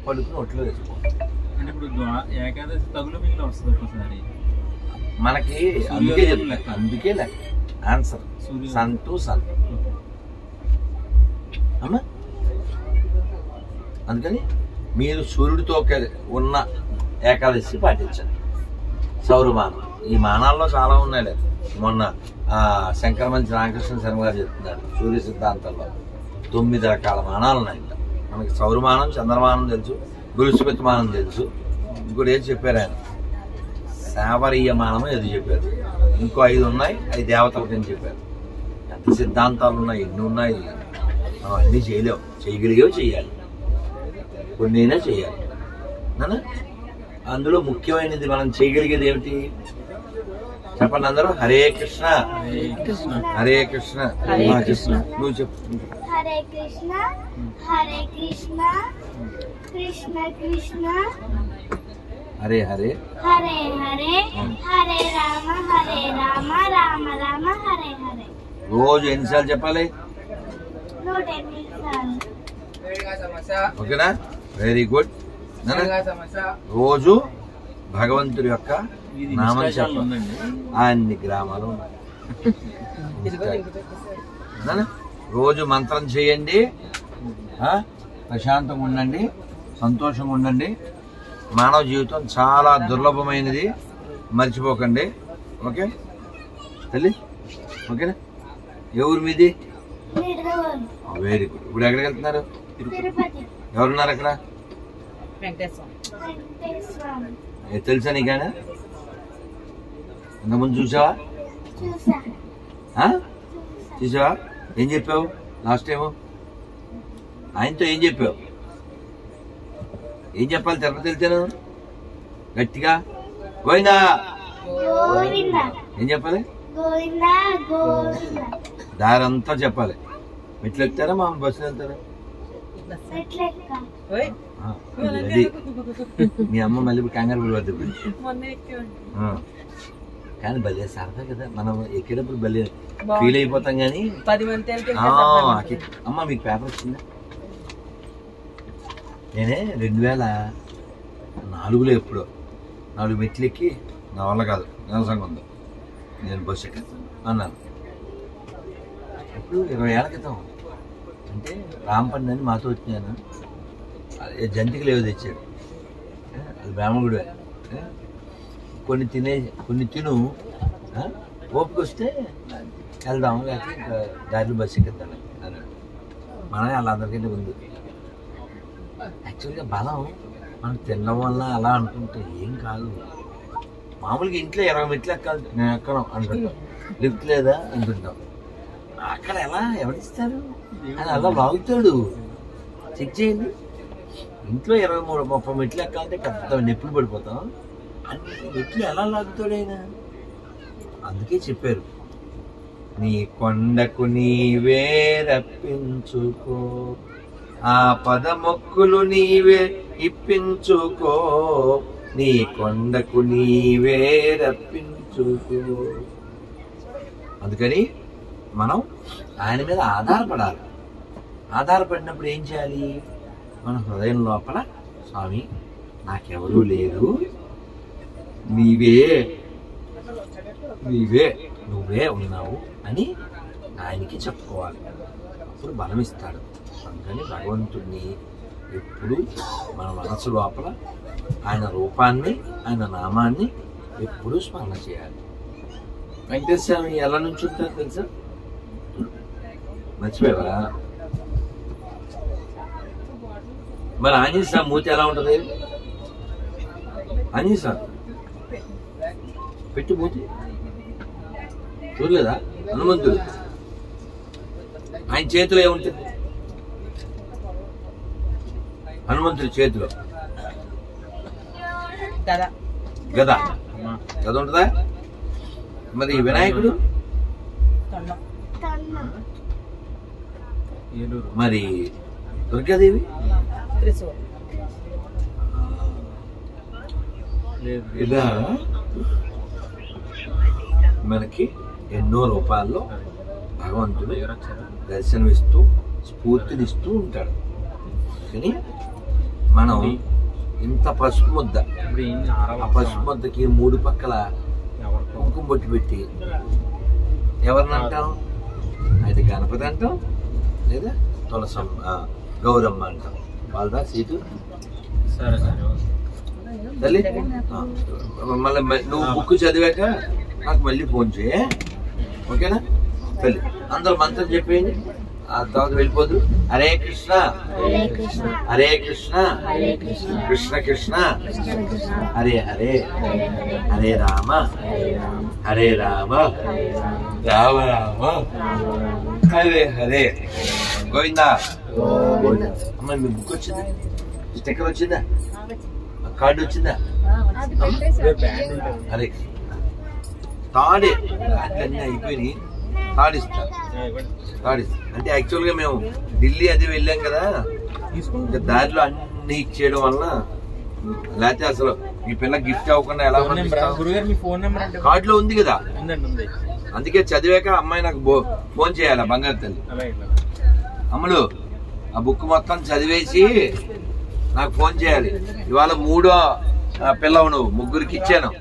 పడుకుని ఒట్లో వేసుకోవాలి. అంటే ఇప్పుడు ఏకాదశి తగులు మిగిలిన వస్తుంది ఒకసారి మనకి అందుకే లెక్క ఆన్సర్ సన్ టు సన్ అమ్మా. అందుకని మీరు సూర్యుడితో ఉన్న ఏకాదశి పాటించండి. సౌరమానం ఈ మానాల్లో చాలా ఉన్నాయి. మొన్న శంకరమంచి రామకృష్ణ శర్మ గారు చెప్తున్నారు సూర్య సిద్ధాంతంలో 9 రకాల మానాలు ఉన్నాయంట. మనకి సౌరమానం, చంద్రమానం తెలుసు, బృహస్పతి మానం తెలుసు. ఇంకోటి ఏది చెప్పారు ఆయన, శావరీయ మానము ఏది చెప్పారు. ఇంకో 5 ఉన్నాయి, అవి దేవతలకు అని చెప్పారు. ఎంత సిద్ధాంతాలు ఉన్నాయి, ఎన్ని ఉన్నాయి. మనం అన్నీ చేయలేవు, చేయగలిగేవి చేయాలి, కొన్నైనా చేయాలి. అందులో ముఖ్యమైనది మనం చేయగలిగేది ఏమిటి చెప్పండి అందరూ. హరే కృష్ణ హరే కృష్ణ నువ్వు చెప్పు. హరే కృష్ణ హరే కృష్ణ కృష్ణ కృష్ణ హరే హరే హరే హరే హరే రామ రామ రామ హరే హరే. రోజు ఎన్నిసార్లు చెప్పాలి? 108 సార్లు. ఓకేనా? Very good. రోజు భగవంతుడి యొక్క నామం చెప్పండి. అన్ని గ్రామాలు రోజు మంత్రం చేయండి. ప్రశాంతంగా ఉండండి, సంతోషంగా ఉండండి. మానవ జీవితం చాలా దుర్లభమైనది, మర్చిపోకండి. ఓకే తల్లి? ఓకేనా? ఎవరు మీది? Very good. ఇప్పుడు ఎక్కడికి వెళ్తున్నారు? ఎవరున్నారు అక్కడ? తెలుసా నీకైనా? ఇంతకుముందు చూసావా? చూసావా? ఏం చెప్పావు లాస్ట్ టైము? ఆయనతో ఏం చెప్పావు? ఏం చెప్పాలి తిరుపతి వెళ్తాను గట్టిగా? గోవిందా ఏం చెప్పాలి? దారంతా చెప్పాలి. మెట్లు ఎక్కుతారా మా బస్సులు వెళ్తారా? మీ అమ్మ మళ్ళీ కంగారు పడిపోద్ది. కానీ భలే సరదా కదా, మనం ఎక్కేటప్పుడు భలే ఫీల్ అయిపోతాం. కానీ అమ్మ మీకు పేపర్ వచ్చిందా? నేనే 2004లో ఎప్పుడో 4 మెట్లు ఎక్కి నా వల్ల కాదు, నిరసంగా ఉంది, నేను బస్సు ఎక్కాను అన్నాను. ఇప్పుడు 20 ఏళ్ళ క్రితం. అంటే రాంపండి అని మాతో వచ్చినాను. జంతికలు ఏవో తెచ్చాడు, అది బ్రాహ్మణుడు. కొన్ని తిను, ఓపిక వస్తే వెళ్దాం, లేకపోతే దారిలో బస్సు ఎక్కిద్దాను అన్నాడు. మనమే అలా అందరికంటే ముందు. యాక్చువల్గా బలం మనం తినడం వల్ల అలా అనుకుంటే ఏం కాదు. మామూలుగా ఇంట్లో 20 మెట్లు ఎక్కాలి, నేను ఎక్కను అనుకుంటాం. లిఫ్ట్ లేదా అనుకుంటాం. అక్కడ ఎలా ఎవరిస్తారు అని అలా లాగుతాడు. చెక్ చేయండి. ఇంట్లో 23-30 మెట్లు ఎక్కాలంటే పెద్ద నొప్పులు పడిపోతాం. అన్ని మెట్లు ఎలా లాగుతాడు ఆయన? అందుకే చెప్పారు, నీ కొండకు నీవే రప్పించుకో, ఆ పదమొక్కులు నీవే ఇప్పించుకో, నీ కొండకు నీవే రప్పించుకో. అందుకని మనం ఆయన మీద ఆధారపడాలి. ఆధారపడినప్పుడు ఏం చేయాలి? మన హృదయం లోపల స్వామి నాకెవరూ లేరు, నీవే నువ్వే ఉన్నావు అని ఆయనకి చెప్పుకోవాలి. అప్పుడు బలం ఇస్తాడు. అందుకని భగవంతుడిని ఎప్పుడు మన మనసు లోపల ఆయన రూపాన్ని, ఆయన నామాన్ని ఎప్పుడూ స్మరణ చేయాలి. వెంకటేశ్వర స్వామి ఎలా నుంచి ఉంటారు తెలుసా? మర్చిపోయావా? మరి ఆంజనేయ స్వామి మూతి ఎలా ఉంటుంది? ఆంజనేయ స్వామి పెట్టి మూతి చూడలేదా? హనుమంతుడు ఆయన చేతిలో ఏముంటుంది? హనుమంతుడి చేతిలో గద ఉంటుందా? మరి వినాయకుడు మరి దుర్గాదేవి ఇలా మనకి ఎన్నో రూపాల్లో భగవంతుడు దర్శనమిస్తూ స్ఫూర్తినిస్తూ ఉంటాడు. కానీ మనం ఇంత పసుపు ముద్ద, ఇప్పుడు ఏంటి ఆ పసుపు ముద్దకి 3 పక్కల కుంకుమ బొట్టు పెట్టి ఎవరిని అంటాం? అయితే గణపతి అంటాం, లేదా తులసమ్మ, గౌరమ్మ అంటాం. వాళ్ళదా సీటు సరే సరే తల్లి. మళ్ళీ నువ్వు బుక్ చదివాక నాకు మళ్ళీ ఫోన్ చేయ, ఓకేనా తల్లి? అందరూ మంత్రం చెప్పేయండి, ఆ తర్వాత వెళ్ళిపోదు. హరే కృష్ణ హరే కృష్ణ కృష్ణ కృష్ణ హరే హరే హరే రామ హరే రామ రామ రామ హరే హరే గోవిందా. అమ్మ మీ బుక్ వచ్చిందా? స్టిక్కర్ వచ్చిందా? కార్డు వచ్చిందా? హరే తాడే అన్నీ అయిపోయి తాడు ఇస్తారు. అంటే యాక్చువల్గా మేము ఢిల్లీ అది వెళ్ళాం కదా, ఇంకా దారిలో అన్ని ఇచ్చేయడం వల్ల, లేకపోతే అసలు మీ పిల్ల గిఫ్ట్ అవ్వకుండా ఎలా కార్డులో ఉంది కదా. అందుకే చదివాక అమ్మాయి నాకు ఫోన్ చేయాలి, బంగారు తల్లి. అమ్ముడు ఆ బుక్ మొత్తం చదివేసి నాకు ఫోన్ చేయాలి. ఇవాళ 3వ పిల్లవు, నువ్వు 3కి ఇచ్చాను.